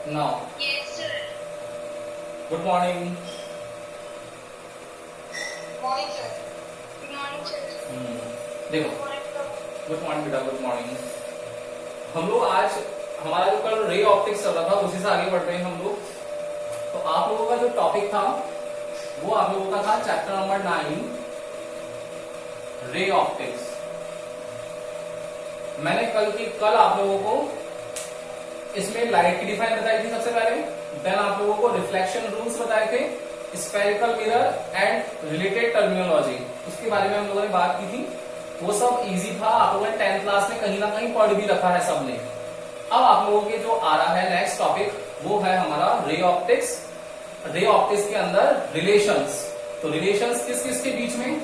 Now, Yes, sir. good morning. Morning, sir. Good morning, sir. देखो, Good morning, sir. Good morning बेटा, good morning. हम लोग आज हमारा जो कल रे ऑप्टिक्स चल रहा था उसी से आगे बढ़ रहे हैं हम लोग। तो आप लोगों का जो टॉपिक था वो आप लोगों का था चैप्टर नंबर 9 रे ऑप्टिक्स। मैंने कल आप लोगों को इसमें लाइट की डिफाइन बताई थी सबसे पहले, देन आप लोगों को रिफ्लेक्शन रूल्स बताए थे, spherical mirror and related terminology, उसके बारे में हम लोगों ने बात की थी। वो सब इजी था, आप लोगों ने 10th क्लास में कहीं ना कहीं पढ़ भी रखा है सबने। अब आप लोगों के जो आ रहा है नेक्स्ट टॉपिक वो है हमारा रे ऑप्टिक्स। रे ऑप्टिक्स के अंदर रिलेशंस। तो रिलेशंस किस किस के बीच में,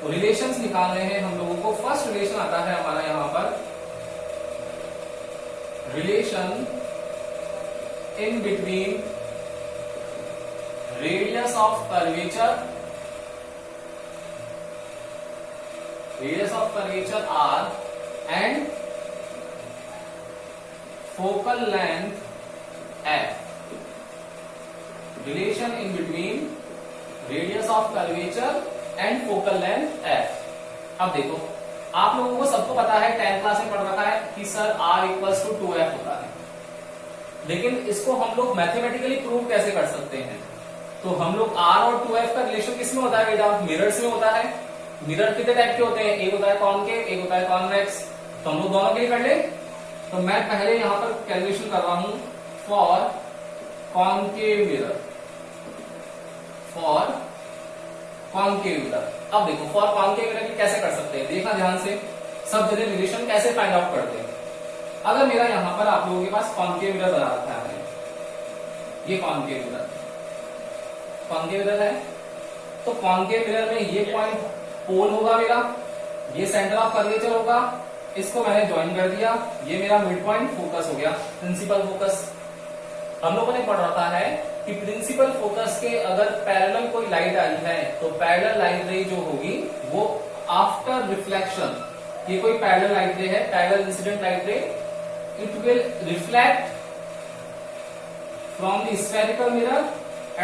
तो रिलेशंस निकालने हैं हम लोगों को। फर्स्ट रिलेशन आता है हमारा यहां पर relation in between radius of curvature R and focal length F. Relation in between radius of curvature and focal length F. अब देखो, आप लोगों को सबको पता है, 10th क्लास में पढ़ रखा है कि sir R equals to 2F होता है, लेकिन इसको हम लोग मैथमेटिकली प्रूव कैसे कर सकते हैं? तो हम लोग R और 2F का रिलेशन किसमें होता है बेटा? मिरर्स में होता है। मिरर कितने टाइप के होते हैं? एक होता है कॉनकेव, एक होता है कॉन्वेक्स। तो हम लोग दोनों के लिए कर ले। तो मैं पहले यहां पर कैलकुलेशन कर रहा हूं for concave mirror, for concave mirror. अब देखो, फॉर कॉनकेव मिरर की कैसे कर सकते हैं, देखना ध्यान से, सब जगह रिलेशन कैसे फाइंड आउट करते हैं। अगर मेरा यहां पर आप लोगों के पास कॉनकेव मिरर बना रखा है, ये कॉनकेव मिरर है, तो कॉनकेव मिरर में ये पॉइंट पोल होगा मेरा, ये सेंटर ऑफ कर्वेचर होगा, इसको मैंने ज्वाइन कर दिया, ये मेरा मिड पॉइंट फोकस हो गया, प्रिंसिपल फोकस। हम लोगों ने पढ़ रखा है कि प्रिंसिपल फोकस के अगर पैरेलल कोई लाइट आई है तो पैरेलल लाइट रे जो होगी वो आफ्टर रिफ्लेक्शन, ये कोई पैरेलल लाइट रे है, पैरेलल इंसिडेंट लाइट रे, it will reflect from the spherical mirror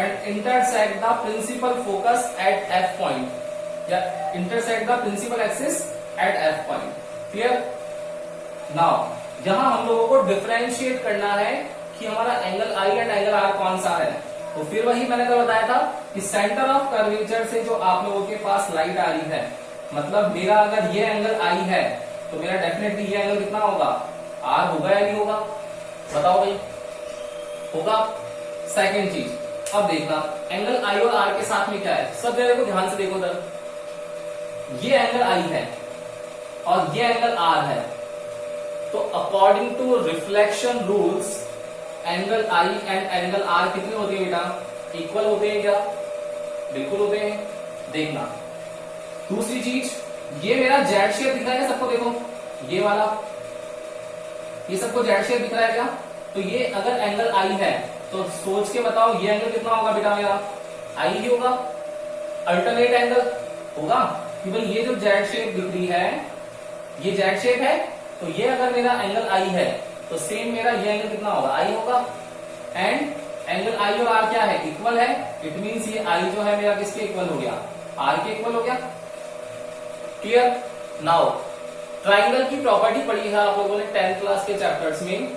and intersect the principal focus at F point, या intersect the principal axis at F point. Clear? Now, यहां हम लोगों को डिफरेंशिएट करना है कि हमारा angle I and angle R कौन सा है। तो फिर वही मैंने तो बताया था कि सेंटर ऑफ कर्वेचर से जो आप लोगों के पास लाइट आ रही है, मतलब मेरा अगर ये एंगल I है तो मेरा डेफिनेटली ये एंगल कितना होगा? R होगा या नहीं होगा? बताओ भाई, होगा। सेकेंड चीज, अब देखना एंगल I और R के साथ में क्या है। सब जगह को ध्यान से देखो सर, ये एंगल I है और ये एंगल R है, तो according to reflection rules angle I and angle R कितने होते हैं बेटा? इक्वल होते हैं क्या? बिल्कुल होते हैं। देखना दूसरी चीज, ये मेरा जेड शेप दिख रहा है सबको, देखो ये वाला, ये सबको जेड शेप दिख रहा है क्या? तो ये अगर एंगल I है तो सोच के बताओ ये एंगल कितना होगा बेटा? मेरा I ही होगा। अल्टरनेट एंगल होगा कि भाई ये जो जेड शेप दिख रही है, ये जेड शेप है, तो ये अगर मेरा एंगल I है तो सेम मेरा ये एंगल कितना होगा? I होगा। एंड एंगल I और R क्या है? इक्वल है। इट मींस ये I जो है मेरा किसके इक्वल हो गया? R के इक्वल हो गया। क्लियर? नाउ ट्राइंगल की प्रॉपर्टी पढ़ी है आप लोगों ने 10th क्लास के चैप्टर्स में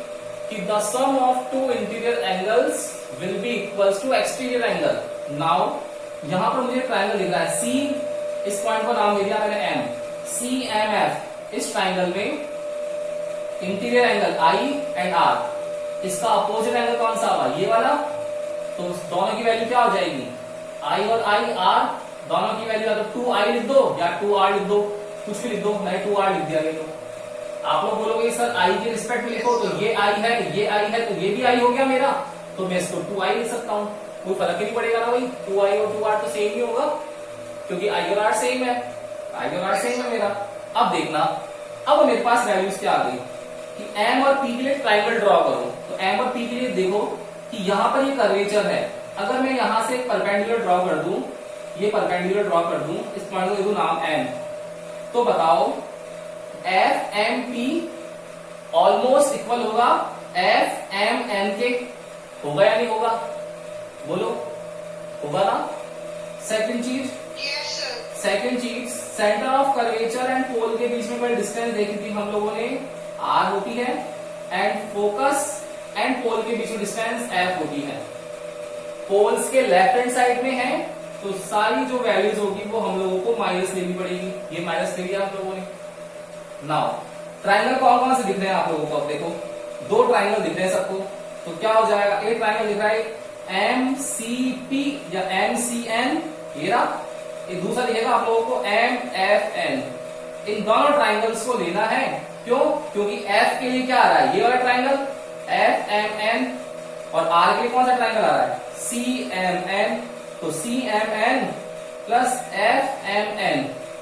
कि the sum of two interior angles will be equals to exterior angle. Now यहां पर मुझे ट्राइंगल दिख रहा है C, इस पॉइंट को नाम दे दिया मैंने M, CMF। इस ट्राइंगल में interior angle I and R, इसका अपोजिट एंगल कौन सा होगा? ये वाला। तो दोनों की वैल्यू क्या हो जाएगी? I और I, R दोनों की वैल्यू, अगर 2I लिख दो या 2R लिख दो, कुछ भी लिख दो, मैंने 2R लिख दिया। तो आप लोग बोलोगे सर I के रिस्पेक्ट में लिखो, तो ये I है, ये I है, तो ये भी I हो गया मेरा, तो मैं इसको 2I लिख सकता हूं, कोई फर्क ही नहीं पड़ेगा ना भाई। 2I और 2R तो सेम ही होगा क्योंकि I और R सेम है, I और R सेम है मेरा। अब देखना, अब मेरे पास वैल्यूज क्या आ गई कि M और P के लिए ट्राइंगल ड्रॉ करो। तो M और P के लिए देखो कि यहां पर ये कर्वेचर है, अगर मैं यहां से परपेंडिकुलर ड्रॉ कर दूं, ये परपेंडिकुलर ड्रॉ कर दूं, इस पॉइंट को देखो नाम M, तो बताओ F M P almost equal होगा एफ एम एन के। होगा या नहीं होगा? बोलो, होगा ना? सेकंड चीज, Yes, sir. सेकंड चीज, centre of curvature and pole के बीच में कोई डिस्टेंस देखी थी हम लोगों ने, आर होती है, एंड फोकस एंड पोल के बीच में डिस्टेंस एफ होती है। पोल्स के लेफ्ट हैंड साइड में है तो सारी जो वैल्यूज होगी वो हम लोगों को माइनस लेनी पड़ेगी। ये माइनस ले लिया आप लोगों ने। नाउ ट्राइंगल कौन कौन से दिख रहे हैं आप लोगों को? अब देखो, दो ट्राइंगल दिख रहे हैं सबको, तो क्या हो जाएगा? एक ट्राइंगल दिख रहा है MCP या MCN, ये रहा। एक दूसरा दिखेगा आप लोगों को MFN। इन दोनों ट्राइंगल्स को लेना है। क्यों? क्योंकि F के लिए क्या आ रहा है? ये वाला ट्राइंगल FMN, और R के लिए कौन सा ट्राइंगल आ रहा है? CMN। तो CMN प्लस FMN,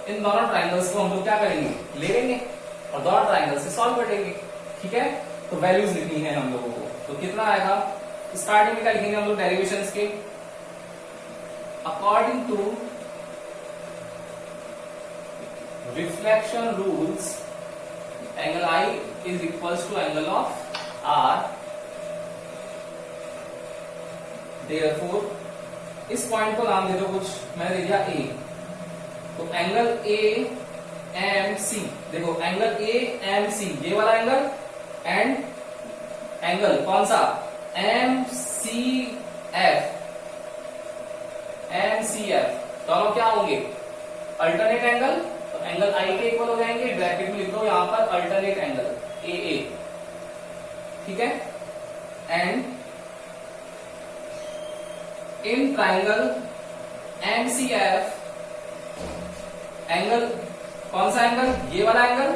इन दोनों ट्राइंगल्स को हम लोग क्या करेंगे? ले लेंगे और दोनों ट्राइंगल से सॉल्व कर देंगे। ठीक है, तो वैल्यूज लिखनी है हम लोगों को। तो कितना आएगा? स्टार्टिंग में क्या लिखेंगे हम लोग डेरिवेशंस के? According to reflection rules angle I is equals to angle of R, therefore इस पॉइंट को नाम दे दो कुछ, मैंने दे दिया A। तो एंगल AMC, देखो एंगल AMC ये वाला एंगल, एंड एंगल कौन सा? MCF, दोनों क्या होंगे? Alternate angle. तो एंगल I के इक्वल हो जाएंगे, ब्रैकेट में लिख दो यहां पर अल्टरनेट एंगल AA। ठीक है, and in triangle MCF, angle कौन सा एंगल? ये वाला एंगल।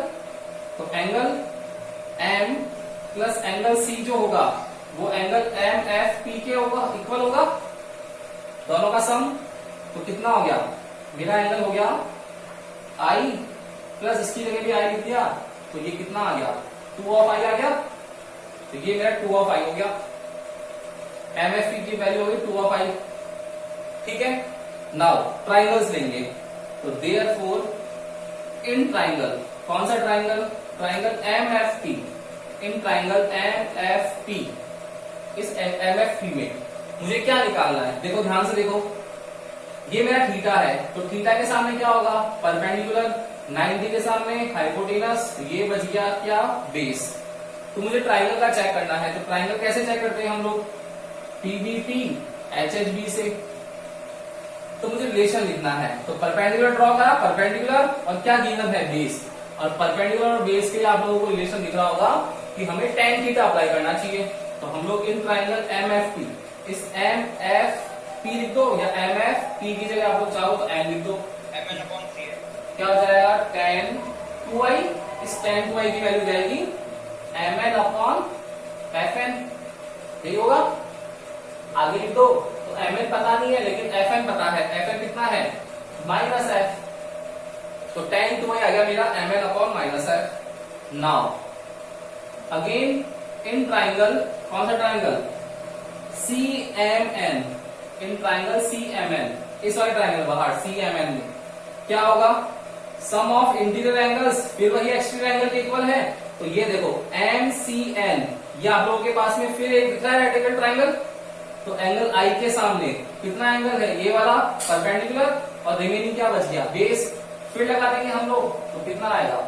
तो angle M plus angle C जो होगा वो एंगल MFP के होगा, इक्वल होगा, दोनों का सम। तो कितना हो गया? मेरा एंगल हो गया I प्लस इसकी जगह भी I लिख दिया, तो ये कितना आ गया? 2 ऑफ I आ गया। तो ये मेरा 2 ऑफ I हो गया। MFP की वैल्यू होगी 2 ऑफ I। ठीक है, नाउ ट्राइंगल्स लेंगे। तो देयरफॉर इन ट्राइंगल, कौन सा triangle? Triangle MFP। In triangle MFP, इस MFP में मुझे क्या निकालना है? देखो ध्यान से देखो, ये मेरा थीटा है, तो थीटा के सामने क्या होगा? परपेंडिकुलर। 90 के सामने हाइपोटेनस, ये बच गया क्या? बेस। तो मुझे ट्राइंगल का चेक करना है। तो ट्राइंगल कैसे चेक करते हैं हम लोग? PBT HHB से। तो मुझे रिलेशन लिखना है, तो परपेंडिकुलर ड्रॉ करा, परपेंडिकुलर और क्या गिवन है? बेस। और परपेंडिकुलर और बेस के लिए आप लोगों को रिलेशन दिख रहा होगा कि हमें tan थीटा अप्लाई करना चाहिए। तो हम लोग इन ट्राइंगल MFP, इस MFP लिख दो, या MFP की जगह आप लोग चाहो तो M लिख दो। MN/C है। क्या हो जाएगा? tan 2i। इस tan 2i की वैल्यू जाएगी MN/FN। यही होगा। आगे लिख दो। तो MN पता नहीं है लेकिन FN पता है। FN कितना है? -F। तो tan 2i आ गया मेरा MN/-F। Now again in triangle, कौन सा triangle? CMN। In triangle CMN, इस वाले ट्राइंगल बाहर CMN में क्या होगा? सम ऑफ इंटीरियर एंगल्स, फिर वही एक्सटीरियर एंगल के इक्वल है। तो ये देखो MCN, ये आप लोगों के पास में फिर एक दिख रहा है राइट एंगल ट्राइंगल। तो एंगल I के सामने कितना एंगल है? ये वाला परपेंडिकुलर, और रिमेनिंग क्या बच गया? बेस। फिर लगा देंगे हम लोग, तो कितना आएगा?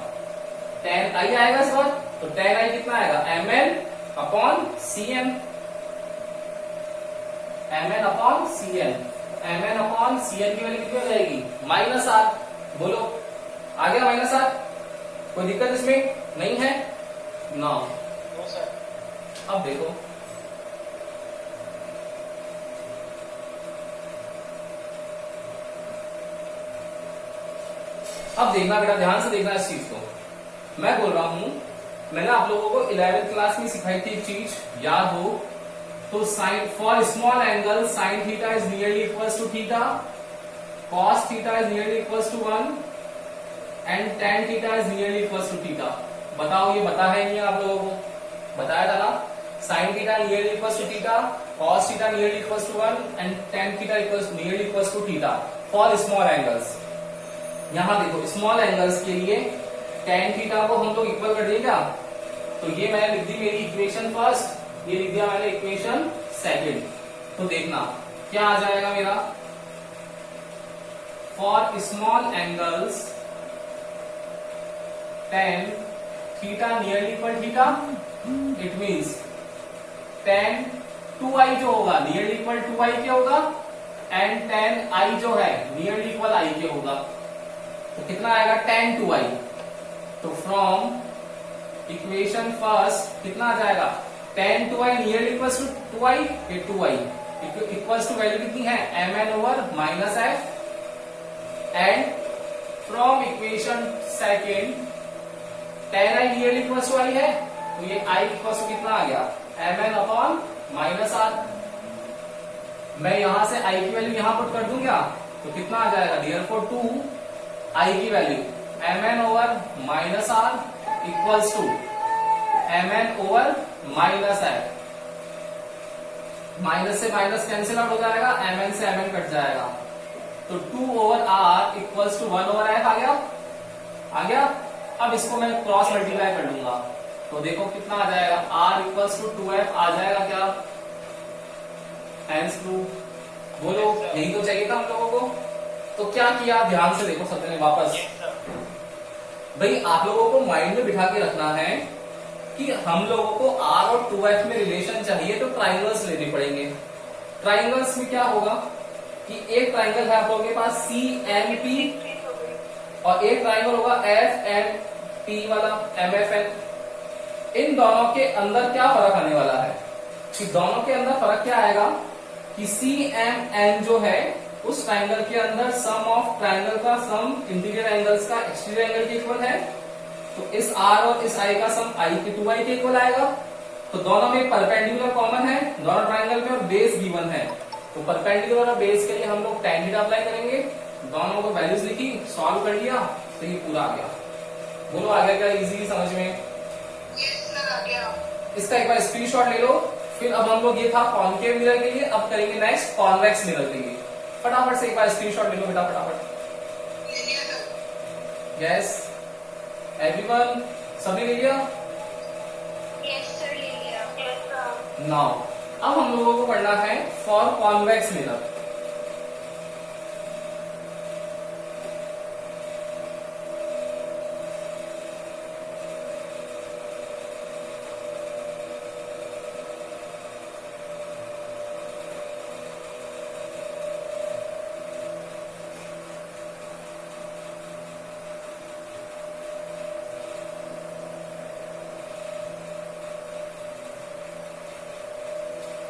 tan I आएगा इस बार। तो tan I कितना आएगा? MN/CN। MN/CN। MN/CN की वैल्यू कितनी हो जाएगी? -R। बोलो, आ गया -R? कोई दिक्कत इसमें नहीं है? नो। No sir. अब देखो, अब देखना बेटा, ध्यान से देखना इस चीज को। मैं बोल रहा हूं, मैंने आप लोगों को 11th क्लास में सिखाई थी एक चीज, याद हो तो? Sine for small angle sine theta is nearly equals to theta, cos theta is nearly equals to 1 and tan theta is nearly equals to theta. बताओ ये बता है नहीं आप लोगों को? बताया था ना? Sine theta nearly equals to theta, cos theta nearly equals to 1 and tan theta nearly equals to theta for small angles. यहां देखो, स्मॉल एंगल्स के लिए tan थीटा को हम लोग इक्वल कर देंगे क्या? तो ये मैंने लिख दी मेरी इक्वेशन फर्स्ट, ये लिख दिया मैंने इक्वेशन सेकेंड। तो देखना क्या आ जाएगा मेरा, for small angles tan theta nearly equal theta, it means tan 2i जो होगा नियरली इक्वल 2i के होगा, एंड tan i जो है नियरली इक्वल i के होगा। तो कितना आएगा tan 2i। तो फ्रॉम इक्वेशन फर्स्ट कितना आ जाएगा, tan 2i nearly equal to 2i, ये 2i इक्वल्स टू वैल्यू कितनी है mn over minus f, and from equation second tan i nearly equal to i है, तो ये i इक्वल टू कितना आ गया mn अपॉन माइनस r। मैं यहां से i की वैल्यू यहां पुट कर दूं क्या, तो कितना आ जाएगा, देयरफॉर टू i की value mn over minus r equals to mn over minus f। Minus से माइनस कैंसिल आउट हो जाएगा, mn से mn कट जाएगा, तो 2 over r equals to 1 over f आ गया। अब इसको मैं क्रॉस मल्टीप्लाई कर लूंगा, तो देखो कितना आ जाएगा, r इक्वल्स टू 2f आ जाएगा क्या, हैंस प्रूफ। बोलो यही तो चाहिए था हम लोगों को। तो क्या किया, ध्यान से देखो सबने वापस, भाई आप लोगों को माइंड में बिठा के रखना है कि हम लोगों को r और 2f में रिलेशन चाहिए तो ट्राइंगल्स लेने पड़ेंगे। ट्राइंगल्स में क्या होगा कि एक ट्राइंगल है आप लोगों के पास CMP, और एक ट्राइंगल होगा FNP वाला MFN। इन दोनों के अंदर क्या फर्क आने वाला है कि दोनों के अंदर फर्क क्या आएगा कि CMN जो है उस ट्राइंगल के अंदर सम ऑफ ट्राइंगल का सम इंटीरियर एंगल्स का एक्सटीरियर एंगल के इक्वल है, तो इस R और इस I का सम I के 2i के इक्वल आएगा। तो दोनों में परपेंडिकुलर कॉमन है दोनों ट्राइंगल में, और बेस गिवन है, तो परपेंडिकुलर और बेस के लिए हम लोग tan थीटा अप्लाई करेंगे। दोनों को वैल्यूज लिखी, सॉल्व कर लिया, तो ये पूरा आ गया। बोलो आ गया क्या इजी समझ में? यस सर आ गया। इसका एक बार स्क्रीनशॉट ले लो। फिर अब हम लोग ये था कॉनकेव मिरर के लिए, अब करेंगे नेक्स्ट कॉन्वेक्स मिरर के लिए। फटाफट से एक बार स्क्रीनशॉट ले लो बेटा, फटाफट। ले लिया सर। यस एवरीवन, सबने ले लिया? यस सर ले लिया। Yes sir. नाउ अब हम लोगों को पढ़ना है फॉर कॉन्वेक्स मिरर।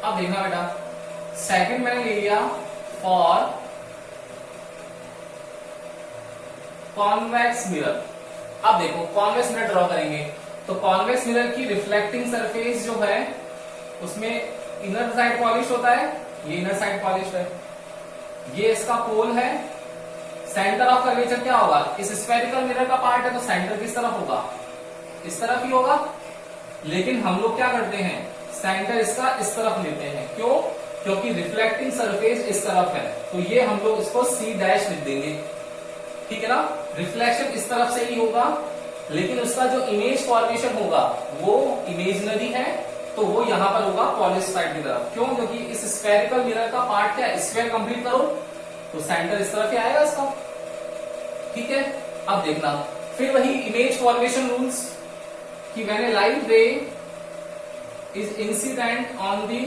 अब देखना बेटा, सेकंड मैंने ले लिया फॉर कॉन्वेक्स मिरर। अब देखो कॉन्वेक्स मिरर ड्रॉ करेंगे, तो कॉन्वेक्स मिरर की रिफ्लेक्टिंग सरफेस जो है उसमें इनर साइड पॉलिश होता है, ये इनर साइड पॉलिश है, ये इसका पोल है। सेंटर ऑफ कर्वेचर क्या होगा, इस स्फेरिकल मिरर का पार्ट है तो सेंटर किस तरफ होगा, इस तरफ ही होगा। लेकिन हम लोग क्या करते हैं, सेंटर इसका इस तरफ लेते हैं, क्यों, क्योंकि रिफ्लेक्टिंग सरफेस इस तरफ है, तो ये हम लोग इसको C डैश लिख देंगे, ठीक है ना। रिफ्लेक्शन इस तरफ से ही होगा, लेकिन उसका जो इमेज फॉर्मेशन होगा वो इमेजिनरी है, तो वो यहां पर होगा पॉलिश साइड की तरफ। क्यों, क्योंकि इस स्फेरिकल मिरर का पार्ट क्या है, स्क्वायर कंप्लीट करो तो सेंटर इस तरफ ही आएगा इसका, ठीक है। अब देखना फिर वही इमेज फॉर्मेशन रूल्स कि व्हेन ए लाइट रे is incident on the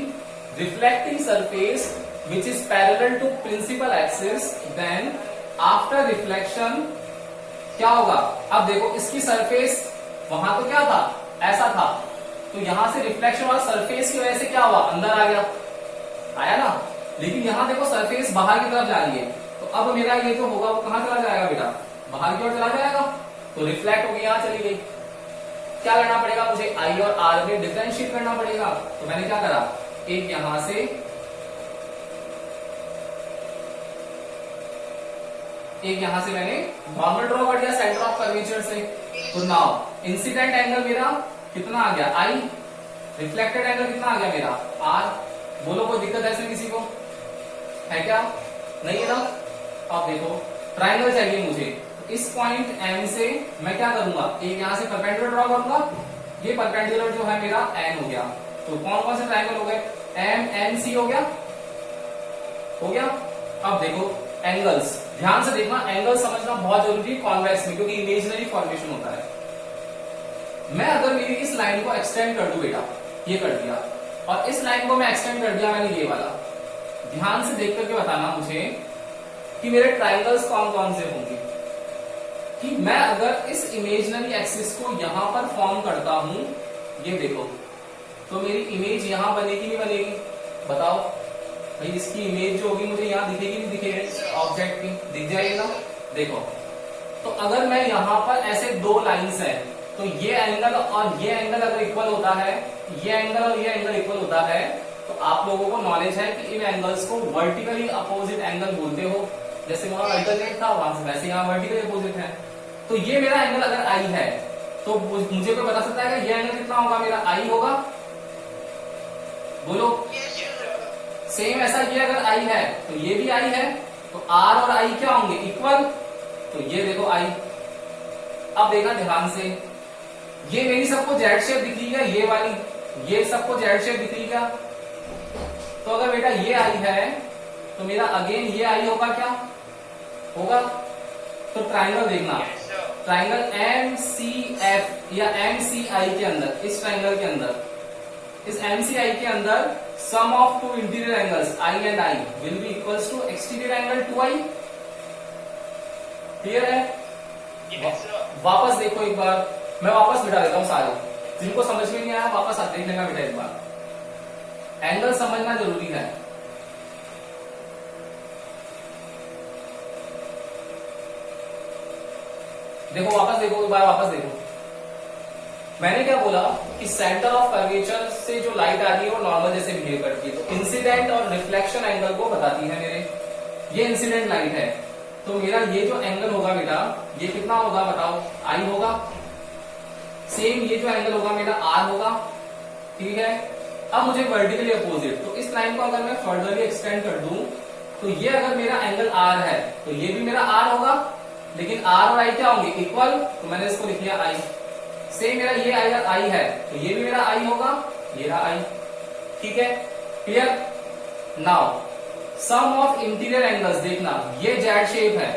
reflecting surface which is parallel to principal axis, then after reflection क्या होगा। अब देखो इसकी सरफेस वहां तो क्या था, ऐसा था, तो यहां से रिफ्लेक्शन वाला सरफेस की वजह से क्या हुआ, अंदर आ गया, आया ना। लेकिन यहां देखो सरफेस बाहर की तरफ जा रही है, तो अब मेरा ये जो होगा वो कहां चला जाएगा बेटा, बाहर की ओर चला जाएगा, तो रिफ्लेक्ट होगी यहां चली गई। क्या करना पड़ेगा मुझे, I और R में डिफरेंशिएट करना पड़ेगा। तो मैंने क्या करा, एक यहां से मैंने नॉर्मल ड्रॉ कर दिया सेंटर ऑफ कर्वेचर से। तो नाउ इंसिडेंट एंगल मेरा कितना आ गया I, रिफ्लेक्टेड एंगल कितना आ गया मेरा R। बोलो कोई दिक्कत है इसमें किसी को, है क्या, नहीं है ना। अब देखो ट्राइंगल चाहिए मुझे, इस पॉइंट M से मैं क्या करूंगा, एक यहां से परपेंडिकुलर ड्रॉ करूंगा, ये परपेंडिकुलर जो है मेरा N हो गया। तो कौन कौन से ट्राइंगल हो गए, एम एन सी हो गया, हो गया। अब देखो एंगल्स, ध्यान से देखना, एंगल समझना बहुत जरूरी है कॉन्वेक्स में, क्योंकि इमेजिनरी फॉर्मेशन होता है। मैं अगर मेरी इस लाइन को एक्सटेंड कर दूं बेटा, ये कर दिया, और इस लाइन को मैं एक्सटेंड कर दिया मैंने ये वाला, ध्यान से देख करके बताना मुझे कि मेरे ट्राइंगल्स कौन कौन से होंगे। कि मैं अगर इस इमेजिनरी एक्सिस को यहां पर फॉर्म करता हूं, ये देखो, तो मेरी इमेज यहां बनेगी नहीं बनेगी, बताओ भाई। इसकी इमेज जो होगी मुझे यहां दिखेगी नहीं दिखेगी, ऑब्जेक्ट की दिख जाएगी ना। देखो, तो अगर मैं यहां पर ऐसे दो लाइंस हैं, तो ये एंगल और ये एंगल अगर इक्वल होता है, ये एंगल और ये एंगल इक्वल होता है, तो आप लोगों को नॉलेज है कि इन एंगल्स को वर्टिकली अपोजिट एंगल बोलते हो। जैसे वहां अल्टरनेट था, वहां से वैसे यहाँ वर्टिकली अपोजिट है। तो ये मेरा एंगल अगर आई है, तो मुझे कोई बता सकता है कि ये एंगल कितना होगा, मेरा आई होगा, बोलो। सेम ऐसा ये अगर आई है तो ये भी आई है, तो आर और आई क्या होंगे, इक्वल। तो ये देखो आई। अब देखना ध्यान से, ये मेरी सबको जेड शेप दिख रही है, ये वाली, ये सबको जेड शेप दिख रही है। तो अगर बेटा ये आई है, तो मेरा अगेन ये आई होगा, क्या होगा। तो ट्राइंगल देखना, ट्राइंगल एम सी एफ या एम सी आई के अंदर, इस ट्राइंगल के अंदर, इस एम सी आई के अंदर sum of two interior angles i and i will be equals to exterior angle 2i। Clear है। वापस देखो एक बार, मैं वापस बिठा देता हूं सारे, जिनको समझ में नहीं आया वापस देख लेना बेटा एक बार। एंगल समझना जरूरी है। देखो वापस देखो एक बार, वापस देखो। मैंने क्या बोला कि सेंटर ऑफ कर्वेचर से जो लाइट आ रही है वो नॉर्मल जैसे बिहेव करती है, तो इंसिडेंट और रिफ्लेक्शन एंगल को बताती है मेरे। ये इंसिडेंट लाइट है, तो मेरा ये जो एंगल होगा बेटा, ये कितना होगा बताओ, आई होगा। सेम ये जो एंगल होगा मेरा आर होगा, ठीक है। अब मुझे वर्टिकली अपोजिट, तो इस लाइन को अगर मैं फर्दरली एक्सटेंड कर दूं, तो ये अगर मेरा एंगल आर है, तो ये भी मेरा आर होगा, लेकिन आर और आई क्या होंगे, इक्वल। तो मैंने इसको लिख लिया आई। सेम मेरा ये अगर आई है, तो ये भी मेरा आई होगा, ये रहा आई, ठीक है। Clear. Now sum of interior angles देखना, ये जेड शेप है,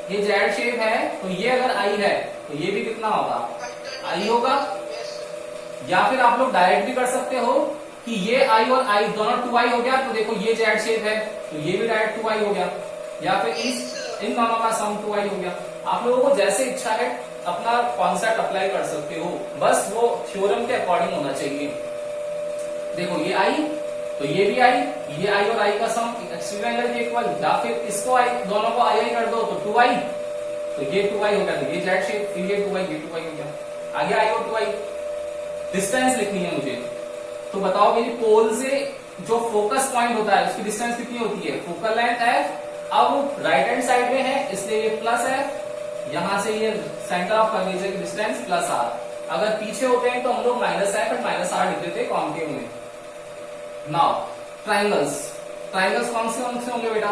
ये जेड शेप है, तो ये अगर आई है, तो ये भी कितना होगा, आई होगा। या फिर आप लोग डायरेक्ट भी कर सकते हो कि ये आई और आई दोनों 2i हो गया, तो देखो ये जेड शेप है, तो ये भी डायरेक्ट 2i हो गया। या फिर इन दोनों का सम 2i हो गया। आप लोगों को जैसे इच्छा है अपना कॉन्सेप्ट अप्लाई कर सकते हो, बस वो थ्योरम के अकॉर्डिंग होना चाहिए। देखो ये आई, तो ये भी आई, ये आई और आई का सम एक्सटीरियर एंगल के इक्वल। या फिर इसको आई, दोनों को आई कर दो तो 2i, तो ये 2i हो गया, तो ये जेड शेप, फिर ये 2i, ये 2i हो गया। आगे आई और 2i। डिस्टेंस लिखनी है मुझे, तो बताओ मेरी पोल से जो फोकस पॉइंट होता है उसकी डिस्टेंस कितनी होती है, फोकल लेंथ f। अब राइट हैंड साइड में है इसलिए ये प्लस है, यहां से ये सेंटर ऑफ कर्वेचर की डिस्टेंस प्लस आर। अगर पीछे होते हैं तो हम लोग माइनस है, बट माइनस आर लिख देते कॉन्केव में। नाउ ट्राइंगल्स, ट्राइंगल्स कौन से होंगे बेटा,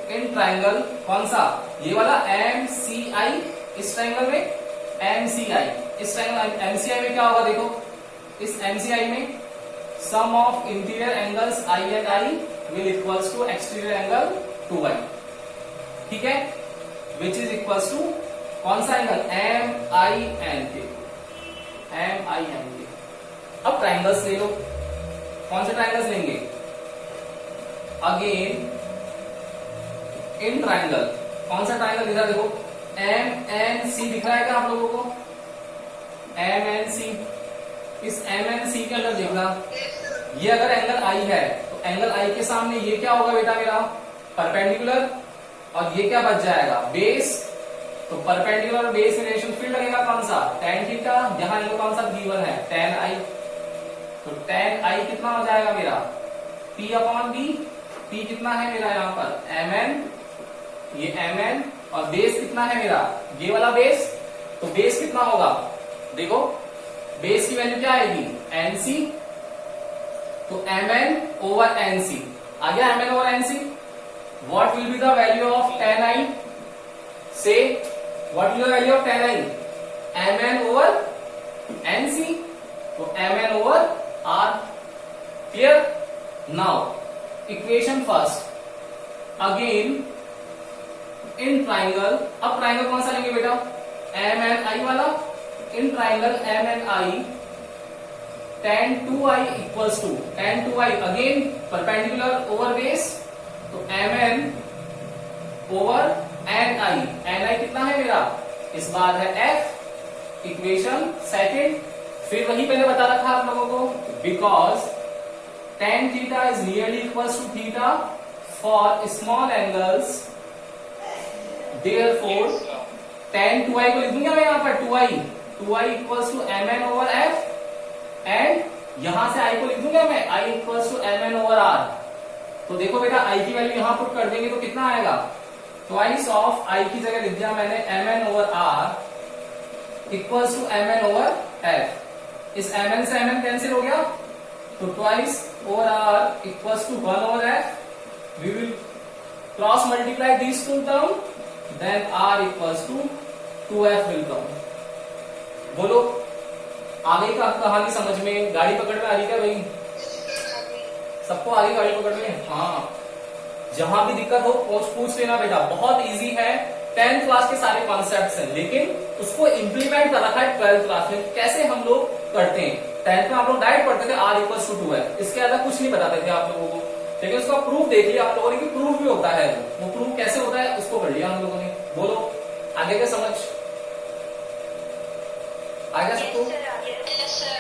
इन ट्राइंगल कौन सा, ये वाला एम सी आई, इस ट्राइंगल में एम सी आई, इस ट्राइंगल एम सी आई में क्या होगा, देखो इस एम सी आई में sum of interior angles i and i will equals to exterior angle 2i, ठीक है, विच इज इक्वल्स टू कौन सा angle, m i n k, m i n k. अब ट्राइंगल्स ले लो, कौन से ट्राइंगल्स लेंगे, अगेन इन ट्राइंगल, कौन सा ट्राइंगल दिख रहा है, देखो एम एन सी दिख रहा है क्या आप लोगों को, एम एन सी। इस एम एन सी के अंदर देखना, ये अगर एंगल आई है, तो एंगल आई के सामने ये क्या होगा बेटा मेरा, परपेंडिकुलर, और ये क्या बच जाएगा, बेस। तो परपेंडिकुलर और बेस में रिलेशन फिर लगेगा कौन सा, tan थीटा। यहां एंगल कौन सा गिवन है, tan i। तो tan i कितना हो जाएगा मेरा, p अपॉन b। p कितना है मेरा यहाँ पर, mn, ये mn, और बेस कितना है मेरा, ये वाला बेस। तो बेस कितना होगा, देखो बेस की वैल्यू क्या आएगी, nc। तो mn ओवर nc आ गया, mn over nc। What will be the value of tan i? Say, what will be the value of tan i? mn over nc, तो mn over r। Clear? Now equation first, again in triangle, अब triangle कौन सा लेंगे बेटा? M N I वाला। In triangle M N I tan 2i equals to tan 2i again perpendicular over base, तो mn over ni कितना है मेरा? इस बार है f। इक्वेशन सेकंड, फिर वही मैंने बता रखा आप लोगों को, because tan theta is nearly equals to theta for small angles, therefore Yes, sir. tan 2i को लिख दूंगा मैं यहाँ पर 2i equals to mn over f, and यहां से i को लिख दूंगा मैं i equals to mn over r। तो देखो बेटा i की वैल्यू यहां पुट कर देंगे तो कितना आएगा? ट्वाइस ऑफ i की जगह लिख दिया मैंने mn over r equals to mn over f। इस mn से mn कैंसिल हो गया, तो twice over r equals to 1 over f। We will cross multiply these two term, then r equals to 2f will come. बोलो आगे का कहानी समझ में, गाड़ी पकड़ में आ रही क्या भाई? सबको आ रही गाड़ी पकड़ में? हाँ, जहां भी दिक्कत हो पूछ लेना बेटा, बहुत इजी है। 10th क्लास के सारे कॉन्सेप्ट्स हैं, लेकिन उसको इंप्लीमेंट कर रखा है 12th क्लास में। कैसे हम लोग करते हैं? 10th में आप लोग डायरेक्ट पढ़ते थे r इक्वल्स टू 2f, इसके अलग कुछ नहीं बताते थे आप लोगों को, लेकिन उसका प्रूफ देख लिया आप लोगों ने कि प्रूफ भी होता है। वो प्रूफ कैसे होता है उसको कर लिया हम लोगों ने। बोलो आगे का समझ आगे सबको? Yes, sir.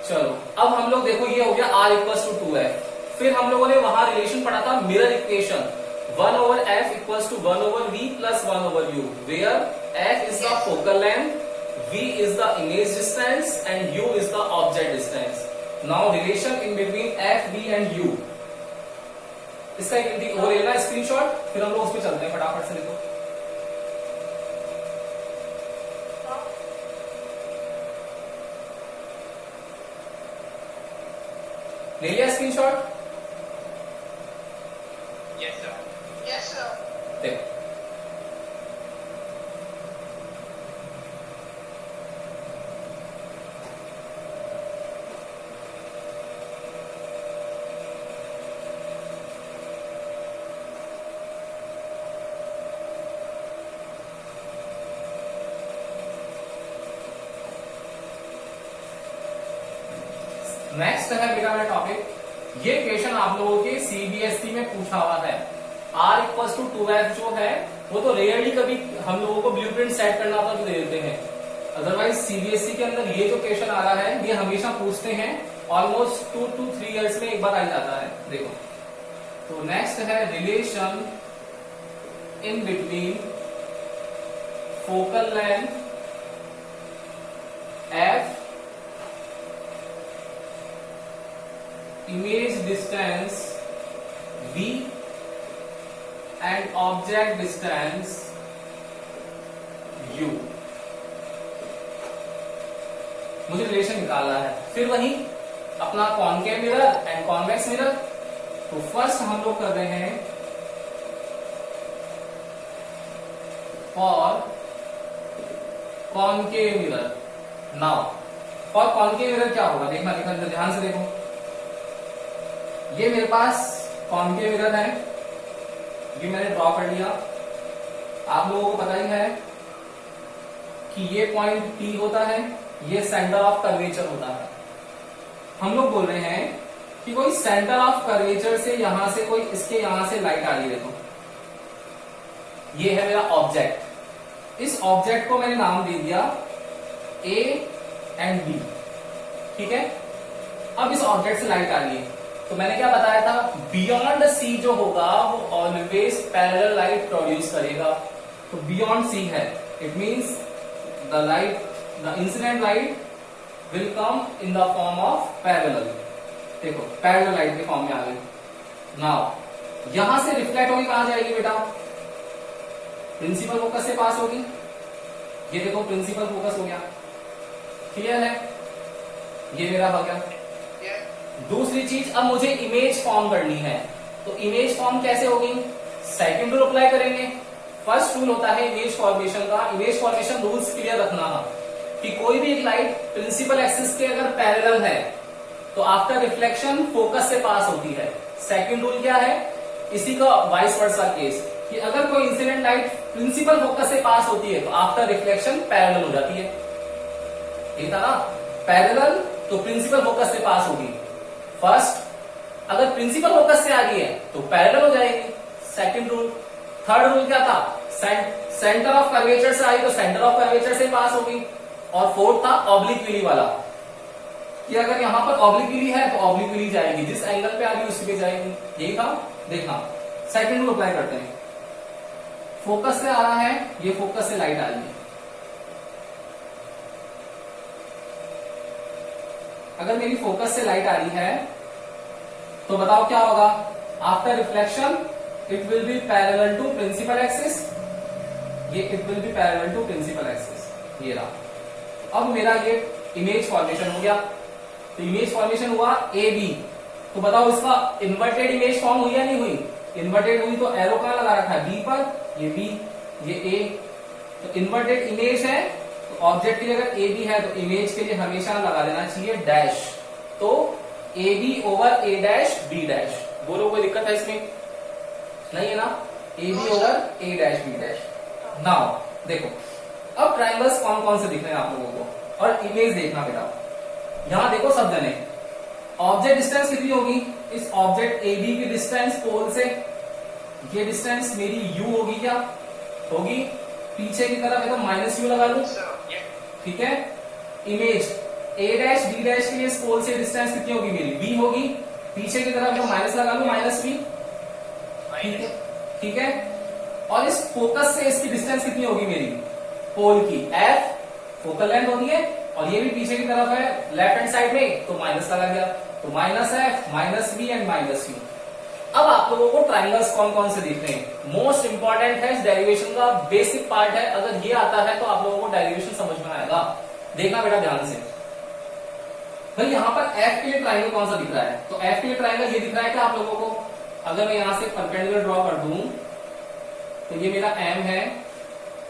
चलो अब हम लोग देखो, ये हो गया r इक्वल्स टू 2f। फिर हम लोगों ने वहां रिलेशन पढ़ा था mirror equation, 1 over f equals to 1 over v plus 1 over u, where f is the focal length, v is the image distance and u is the object distance. Now relation in between f, v and u, इसका एक वो लेना screenshot, फिर हम लोग उस पर चलते हैं। फटाफट से देखो, ले लिया screenshot? Yes, sir. Yes, sir. देखो नेक्स्ट है बेटा मेरा टॉपिक, ये क्वेश्चन आप लोगों के सीबीएसई में पूछा हुआ है। r इक्वल्स टू 2f जो है वो तो रेयरली कभी हम लोगों को ब्लूप्रिंट सेट करना होता तो दे देते हैं, अदरवाइज सीबीएसई के अंदर ये जो क्वेश्चन आ रहा है ये हमेशा पूछते हैं, ऑलमोस्ट 2 to 3 इयर्स में एक बार आ जाता है। देखो तो नेक्स्ट है relation in between focal length f, image distance v and object distance u। मुझे रिलेशन निकालना है। फिर वही अपना concave mirror and convex mirror. तो फर्स्ट हम लोग कर रहे हैं for concave mirror. Now for concave mirror क्या होगा, देखना देखना ध्यान से देखो, ये मेरे पास कॉनकेव मिरर है, ये मैंने ड्रॉ कर लिया। आप लोगों को पता ही है कि ये पॉइंट P होता है, ये सेंटर ऑफ कर्वेचर होता है। हम लोग बोल रहे हैं कि कोई सेंटर ऑफ कर्वेचर से यहां से कोई इसके यहां से लाइट आ रही है, देखो ये है मेरा ऑब्जेक्ट। इस ऑब्जेक्ट को मैंने नाम दे दिया A एंड B, ठीक है। अब इस ऑब्जेक्ट से लाइट आ रही है, तो मैंने क्या बताया था, बियॉन्ड सी जो होगा वो ऑलवेज पैरेलल लाइट प्रोड्यूस करेगा। तो बियॉन्ड सी है, it means the light, the incident light will come in the form of parallel. देखो पैरेलल लाइट के फॉर्म में आ गई। नाउ यहां से रिफ्लेक्ट होगी कहां जाएगी बेटा, प्रिंसिपल फोकस से पास होगी। ये देखो प्रिंसिपल फोकस हो गया, क्लियर है, ये मेरा हो गया। दूसरी चीज, अब मुझे इमेज फॉर्म करनी है, तो इमेज फॉर्म कैसे होगी, सेकंड रूल अप्लाई करेंगे। फर्स्ट रूल होता है इमेज फॉर्मेशन का। इमेज फॉर्मेशन रूल्स क्लियर रखना है कि कोई भी एक लाइट प्रिंसिपल एक्सिस के अगर पैरेलल है तो आफ्टर रिफ्लेक्शन फोकस से पास होती है। सेकंड रूल क्या है, इसी का वाइस वर्सा केस, कि अगर कोई इंसिडेंट लाइट प्रिंसिपल फोकस से पास होती है तो आफ्टर रिफ्लेक्शन पैरेलल हो जाती है। ये था ना, पैरेलल तो प्रिंसिपल फोकस से पास होगी फर्स्ट, अगर प्रिंसिपल फोकस से आ रही है तो पैरेलल हो जाएगी, सेकंड रूल। थर्ड रूल क्या था, सेंटर ऑफ कर्वेचर से आई तो सेंटर ऑफ कर्वेचर से पास होगी। और फोर्थ था ऑब्लिक्विली वाला, कि अगर यहां पर ऑब्लिक्विली है तो ऑब्लिक्विली जाएगी, जिस एंगल पे आ रही है उसी पे जाएगी। यही था, देखना सेकंड रूल अप्लाई करते हैं। फोकस से आ रहा है, ये फोकस से लाइट आ रही है, अगर मेरी फोकस से लाइट आ रही है तो बताओ क्या होगा, after reflection it will be parallel to principal axis, ये it will be parallel to principal axis, ये रहा। अब मेरा ये इमेज फॉर्मेशन हो गया, तो इमेज फॉर्मेशन हुआ ए बी, तो बताओ इसका इन्वर्टेड इमेज फॉर्म हुई या नहीं हुई, इन्वर्टेड हुई तो एरो कहां लगा रखा है, बी पर, ये बी ये ए, तो इन्वर्टेड इमेज है तो ऑब्जेक्ट के लिए अगर ए बी है तो इमेज के लिए हमेशा लगा देना चाहिए डैश, तो A B over A dash B dash. बोलो कोई दिक्कत है इसमें, नहीं है ना, A B over A dash B dash. Now देखो अब ट्राइंगल्स कौन कौन से दिख रहे हैं आप लोगों को, और इमेज देखना बेटा, यहां देखो सब जने, ऑब्जेक्ट डिस्टेंस कितनी होगी, इस ऑब्जेक्ट ए बी की डिस्टेंस पोल से, ये डिस्टेंस मेरी यू होगी, क्या होगी, पीछे की तरफ है तो माइनस यू लगा लू, ठीक है। Image A dash B dash के लिए इस पोल से डिस्टेंस कितनी होगी मेरी, वी होगी, पीछे की तरफ जो माइनस लगा लू, माइनस वी, ठीक है, ठीक है। और इस फोकस से इसकी डिस्टेंस कितनी होगी मेरी, पोल की, एफ फोकल लेंथ होती है, और ये भी पीछे की तरफ है लेफ्ट हैंड साइड में, तो माइनस लगा गया, तो minus F minus V and minus U. अब आप लोगों को ट्राइंगल्स कौन कौन से दिख रहे हैं, मोस्ट इंपॉर्टेंट है, इस डेरिवेशन का बेसिक पार्ट है, अगर ये आता है तो आप लोगों को डेरिवेशन समझ में आएगा। देखना बेटा ध्यान से, भाई यहां पर एफ के लिए ट्राइंगल कौन सा दिख रहा है, तो एफ के लिए ट्राइंगल ये दिख रहा है क्या आप लोगों को, अगर मैं यहां से परपेंडिकुलर ड्रॉ कर दूं तो ये मेरा एम है,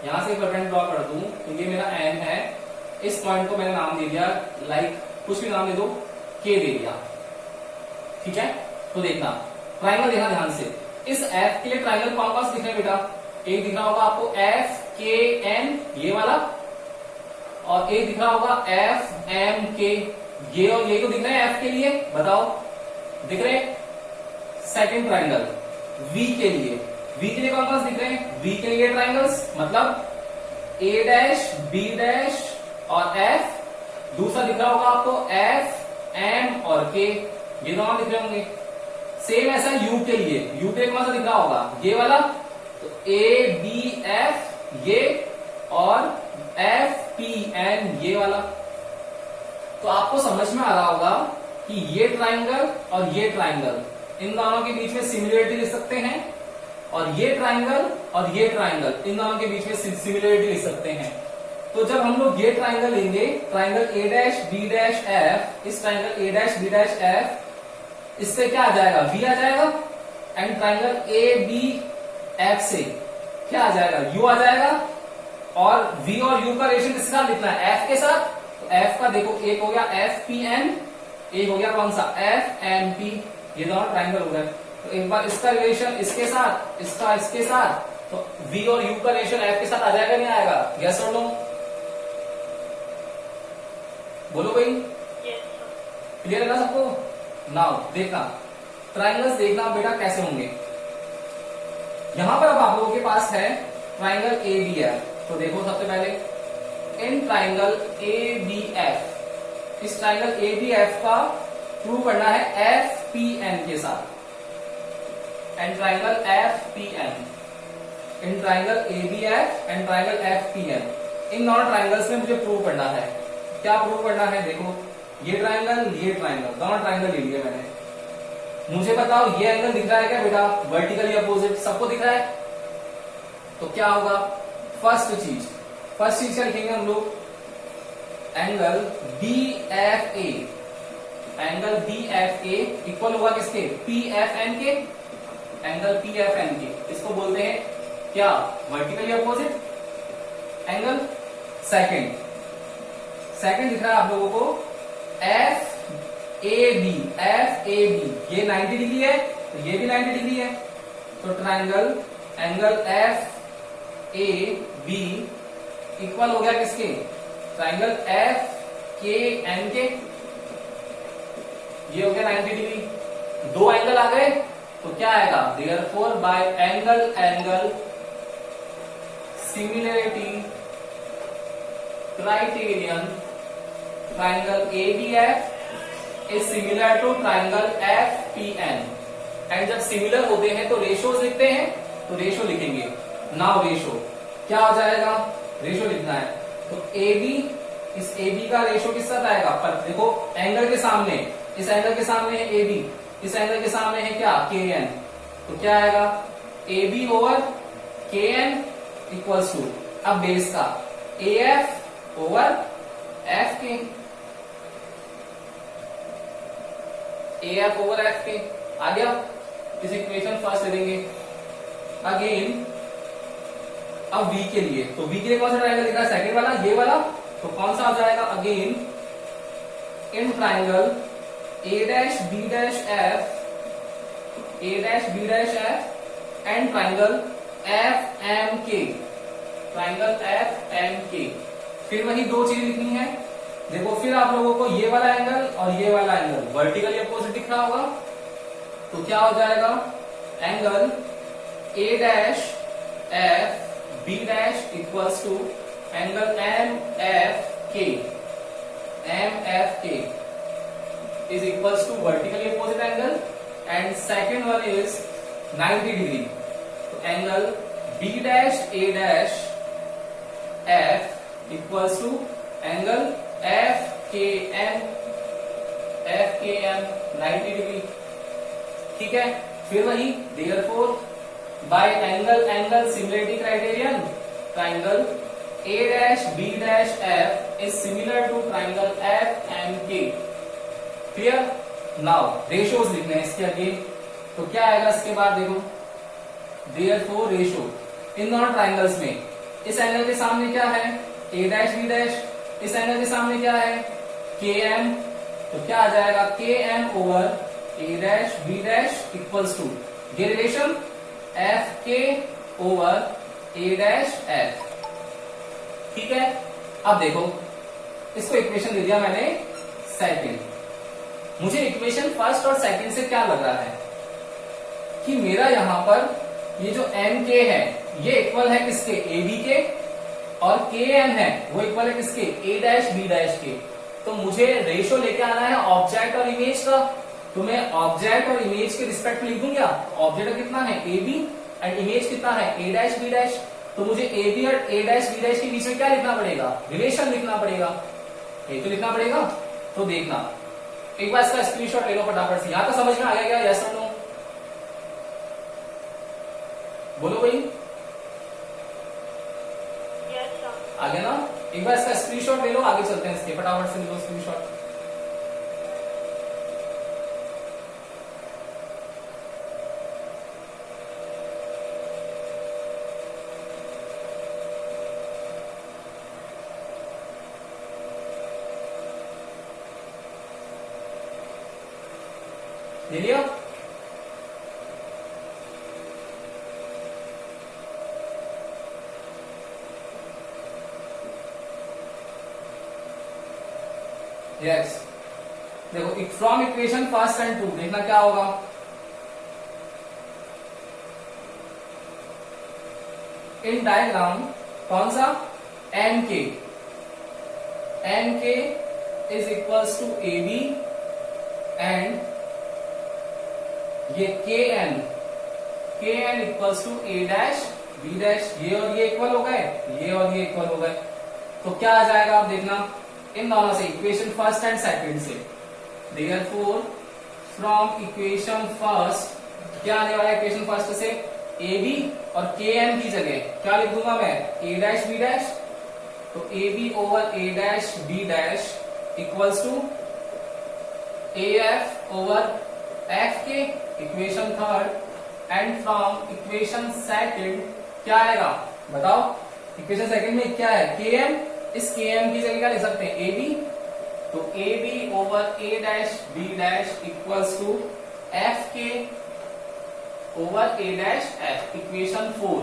यहां से परपेंडिकुलर ड्रॉ कर दूं तो ये मेरा एम है, इस पॉइंट को मैंने नाम दे दिया, लाइक कुछ भी नाम दे दो, के दे दिया, ठीक है। तो देखना ट्राइंगल, देखना ध्यान से, इस एफ के लिए ट्राइंगल कौन कौन से दिख रहे हैं बेटा, एक दिख रहा होगा आपको एफ के एन ये वाला, और एक दिख रहा होगा एफ एम के, ये और ये तो दिख रहे हैं एफ के लिए, बताओ दिख रहे हैं। सेकंड ट्राइंगल वी के लिए, वी के लिए कौन कौन से दिख रहे हैं, वी के लिए ट्राइंगल्स मतलब ए डैश बी डैश और एफ, दूसरा दिख रहा होगा आपको एफ एम और के, ये दोनों दिख रहे होंगे। सेम ऐसा यू के लिए, यू के लिए कौन सा दिख रहा होगा, ये वाला, तो ए बी एफ ये और एफ पी एन ये वाला। तो आपको समझ में आ रहा होगा कि ये ट्राइंगल और ये ट्राइंगल, इन दोनों के बीच में सिमिलरिटी लिख सकते हैं, और ये ट्राइंगल और ये ट्राइंगल, इन दोनों के बीच में सिमिलरिटी लिख सकते हैं। तो जब हम लोग ये ट्राइंगल लेंगे, triangle a dash B dash f, इस triangle a dash B dash f, इससे क्या आ जाएगा, वी आ जाएगा, and triangle a B f से क्या आ जाएगा, यू आ जाएगा, और वी और यू का रेशियो किसके साथ लिखना है, एफ के साथ, तो एफ का देखो एक हो गया एफ पी एन, एक हो गया कौन सा एफ एम पी, ये दोनों ट्राइंगल हो गए। तो एक बार इसका रिलेशन इसके साथ, इसका इसके साथ, तो वी और यू का रेशियो एफ के साथ आ जाएगा नहीं आएगा, यस और नो, बोलो भाई, क्लियर है ना सबको। नाउ देखना ट्राइंगल्स, देखना बेटा कैसे होंगे। यहां पर अब आप लोगों के पास है ट्राइंगल ए बी एफ, तो देखो सबसे पहले इन ट्राइंगल ए बी एफ, इस ट्राइंगल ए बी एफ का प्रूव करना है एफ पी एन के साथ, and triangle f p n, इन triangle a B f and triangle f p n, इन दोनों ट्राइंगल्स में मुझे प्रूव करना है। क्या प्रूव करना है, देखो ये ट्राइंगल दोनों ट्राइंगल ले लिए मैंने, मुझे बताओ ये एंगल दिख रहा है क्या बेटा, वर्टिकली अपोजिट, सबको दिख रहा है, तो क्या होगा, फर्स्ट चीज क्या लिखेंगे हम लोग, angle D F A, angle D F A equal होगा किसके, पी एफ एन के, एंगल पी एफ एन के, इसको बोलते हैं क्या, वर्टिकली अपोजिट एंगल। सेकंड दिख रहा है आप लोगों को F A B, F A B, ये 90 डिग्री है तो ये भी 90 डिग्री है, तो triangle angle F A B equal हो गया किसके, ट्राइंगल एफ के एन के, ये हो गया 90 डिग्री। दो एंगल आ गए तो क्या आएगा, therefore by angle similarity criterion triangle ABF is similar to triangle FPN। And जब सिमिलर होते हैं तो रेशोज लिखते हैं, तो रेशो लिखेंगे। नाउ रेशो क्या हो जाएगा, रेशो लिखना है तो AB, इस AB का रेशो किस साथ आएगा, पर देखो एंगल के सामने, इस एंगल के सामने है AB, इस एंगल के सामने है क्या, KN, तो क्या आएगा AB over KN equals to, अब बेस का AF over FK, AF over FK आ गया। इस इक्वेशन फर्स्ट ले लेंगे। अगेन अब V के लिए, तो V के लिए कौन सा ट्राइंगल लिखा है, सेकंड वाला, ये वाला, तो कौन सा आ जाएगा, again in triangle A dash B dash F, A dash B dash F and triangle FMK, triangle FMK। फिर वही दो चीज लिखनी है। देखो फिर आप लोगों को ये वाला एंगल और ये वाला एंगल वर्टिकली अपोजिट दिख रहा होगा, तो क्या हो जाएगा, angle A dash F B dash equals to angle MFK, MFK is equals to vertically opposite angle and second one is 90 degree, तो angle B dash A dash F equals to angle FKM, FKM 90 degree, ठीक है। फिर वही therefore by angle similarity criterion triangle A dash B dash F is similar to triangle FMK। Clear. Now ratios लिखने हैं इसके आगे, तो क्या आएगा इसके बाद, देखो देयरफॉर रेशो इन दोनों ट्राइंगल्स में, इस एंगल के सामने क्या है, A डैश B डैश, इस एंगल के सामने क्या है, KM, तो क्या आ जाएगा, KM over A dash B dash equals to, ये relation FK over A dash F, ठीक है। अब देखो इसको इक्वेशन दे दिया मैंने सेकंड, मुझे इक्वेशन फर्स्ट और सेकंड से क्या लग रहा है कि मेरा यहां पर ये जो MK है ये इक्वल है किसके, AB के, और KM है वो इक्वल है किसके, A डैश B डैश के। तो मुझे रेशो लेके आना है ऑब्जेक्ट और इमेज का, तो मैं ऑब्जेक्ट और इमेज के रिस्पेक्ट में लिख दूंगा। ऑब्जेक्ट कितना है AB एंड इमेज कितना है A डैश B डैश, तो मुझे AB और A डैश B डैश के बीच में क्या लिखना पड़ेगा, रिलेशन लिखना पड़ेगा, ये तो लिखना पड़ेगा। तो देखना एक बार इसका स्क्रीनशॉट ले लो फटाफट से। यहां तो समझ में आ गया क्या, यस और नो, बोलो भाई, आ गया ना। एक बार इसका स्क्रीनशॉट ले लो, आगे चलते हैं इसके, फटाफट से ले लो स्क्रीनशॉट। ले लिया, यस। देखो from equation first and two देखना क्या होगा, इन डायग्राम कौन सा, MK, MK is equals to AB and ये KN equals to A dash B dash, ये और ये इक्वल हो गए, ये और ये इक्वल हो गए, तो क्या आ जाएगा आप देखना इन दोनों से, इक्वेशन फर्स्ट एंड सेकंड से। देयरफॉर फ्रॉम इक्वेशन फर्स्ट क्या आने वाला है, इक्वेशन फर्स्ट से AB और KN की जगह क्या लिख दूंगा मैं, A डैश B डैश, तो AB over A dash B dash equals to AF over FK, equation third. And from equation second क्या आएगा बताओ, इक्वेशन सेकंड में क्या है, KM, इस KM की जगह क्या लिख सकते हैं, AB तो A B over A dash B dash equals to F K over A dash F, equation 4।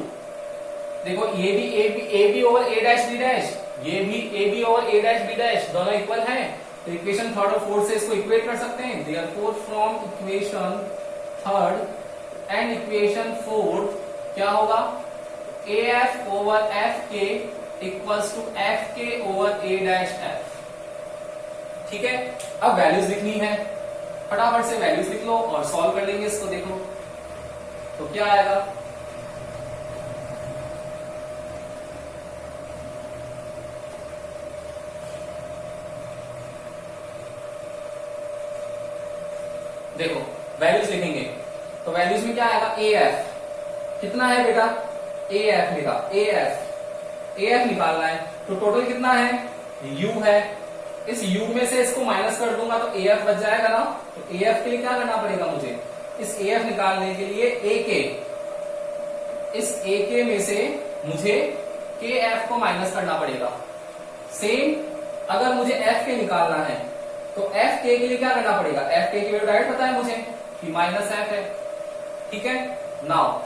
देखो ये भी A B over A dash B dash, ये भी A B over A dash B dash, दोनों equal हैं, तो equation third और fourth से इसको इक्वेट कर सकते हैं। Therefore from equation third and equation fourth क्या होगा, ए एफ ओवर एफ के equals to F K over A dash F. ठीक है, अब वैल्यूज लिखनी है, फटाफट से वैल्यूज लिख लो और सॉल्व कर लेंगे इसको। देखो तो क्या आएगा, देखो वैल्यूज लिखेंगे तो वैल्यूज में क्या आएगा, ए एफ कितना है बेटा, ए एफ लिखा, ए एफ निकालना है, तो टोटल कितना है, यू है। इस यू में से इसको माइनस कर दूंगा तो ए एफ बच जाएगा ना, तो ए एफ के लिए क्या करना पड़ेगा मुझे, इस ए एफ निकालने के लिए इस ए के में से मुझे के एफ को माइनस करना पड़ेगा। सेम अगर मुझे एफ के निकालना है तो एफ के लिए क्या करना पड़ेगा, एफ के की वैल्यू डायरेक्ट पता है मुझे कि माइनस एफ है। ठीक है, नाउ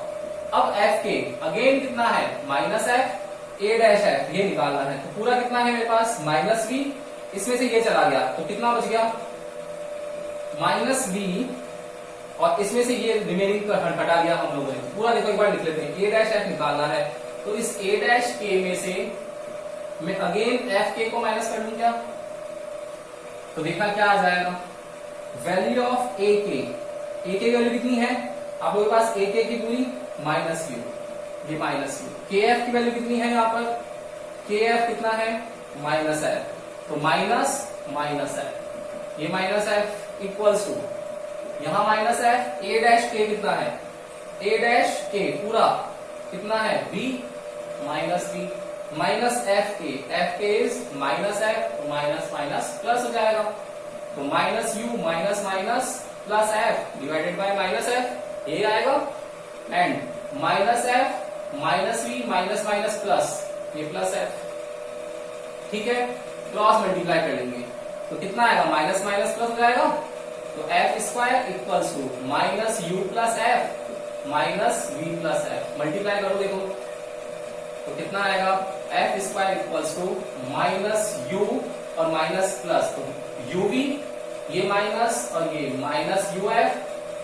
अब एफ के अगेन कितना है, minus f a dash F, ये निकालना है, तो पूरा कितना है मेरे पास, माइनस बी, इसमें से ये चला गया तो कितना बच गया, माइनस बी, और इसमें से ये रिमेनिंग हटा दिया हम लोगों ने। पूरा देखो एक बार लिख लेते हैं, ए डैश एफ निकालना है तो इस ए डैश के में से मैं अगेन एफ के को माइनस कर दूं क्या, तो देखना क्या आ जाएगा, वैल्यू ऑफ ए के वैल्यू कितनी है आप लोगों के पास, ए के की पूरी माइनस यू, ये माइनस यू, के एफ की वैल्यू कितनी है यहाँ पर, के एफ कितना है, माइनस एफ, तो माइनस माइनस एफ, ये माइनस एफ इक्वल्स टू यहां minus f, a dash k कितना है, ए डैश के पूरा कितना है, b minus B, minus f k is minus F, minus minus plus हो जाएगा, तो minus u minus minus plus f divided by minus f, ये आएगा, and minus F minus B minus minus plus, ये plus F. ठीक है, cross multiply कर लेंगे तो कितना आएगा, माइनस माइनस प्लस हो जाएगा, तो F square equals to minus U plus F minus B plus F, multiply करो देखो तो कितना आएगा, F square equals to minus U और माइनस प्लस, तो यू बी ये माइनस और ये minus U F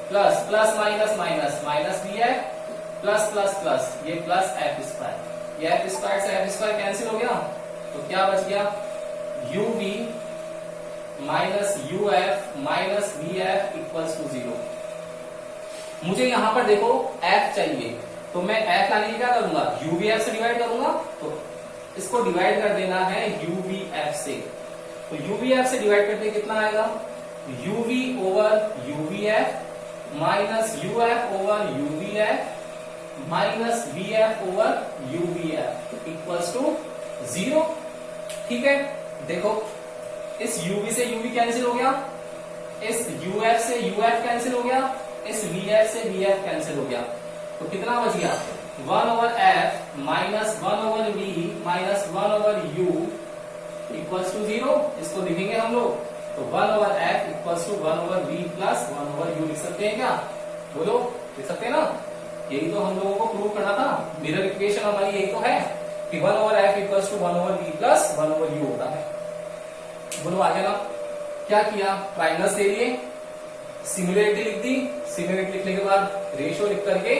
plus plus minus minus minus B F plus plus plus ये प्लस एफ स्क्वायर, ये एफ स्क्वायर से एफ स्क्वायर कैंसिल हो गया, तो क्या बच गया, U B minus U F minus B F equals to 0। मुझे यहां पर देखो एफ चाहिए तो मैं एफ लाने के लिए क्या करूंगा, यूवीएफ से डिवाइड करूंगा, तो इसको डिवाइड कर देना है यूवीएफ से, तो यूवीएफ से डिवाइड करते कितना आएगा, u v over u v f minus u f over u v f minus v f over u v f equals to 0। ठीक है, देखो इस यूवी से यूवी कैंसिल हो गया, इस यूएफ से यूएफ कैंसिल हो गया, इस वीएफ से वीएफ कैंसिल हो गया, तो कितना बच गया, 1 over F minus 1 over V minus 1 over U equals to 0। इसको लिखेंगे हम लोग, तो 1 over F equals to 1 over we plus 1 over U लिख सकते हैं क्या, बोलो लिख सकते हैं ना, यही तो हम लोगों को प्रूव करना था, मिरर इक्वेशन हमारी यही तो है कि 1 over F equals to 1 over we plus 1 over U होता है। बोलो आगे ना, क्या किया, प्राइमस ले लिए, सिमिलरिटी लिख दी, सिमिलरिटी लिखने के बाद रेशियो लिख करके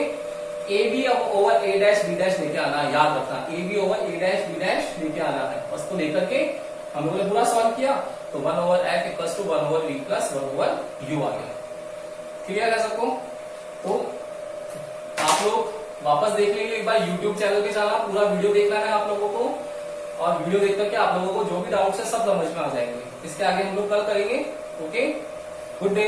A B over A dash B dash लेके आना है, याद रखना A B over A dash B dash लेके आना है, उसको लेकर के हम लोगों ने पूरा सॉल्व किया, तो 1 over F equals to 1 over we plus 1 over u आ गया। क्लियर है सबको, तो आप लोग वापस देख लेंगे एक बार यूट्यूब चैनल पे जाना, पूरा वीडियो देखना है आप लोगों को, और वीडियो देख करके आप लोगों को जो भी डाउट्स है सब समझ में आ जाएंगे। इसके आगे हम लोग कल करेंगे। Okay, good day.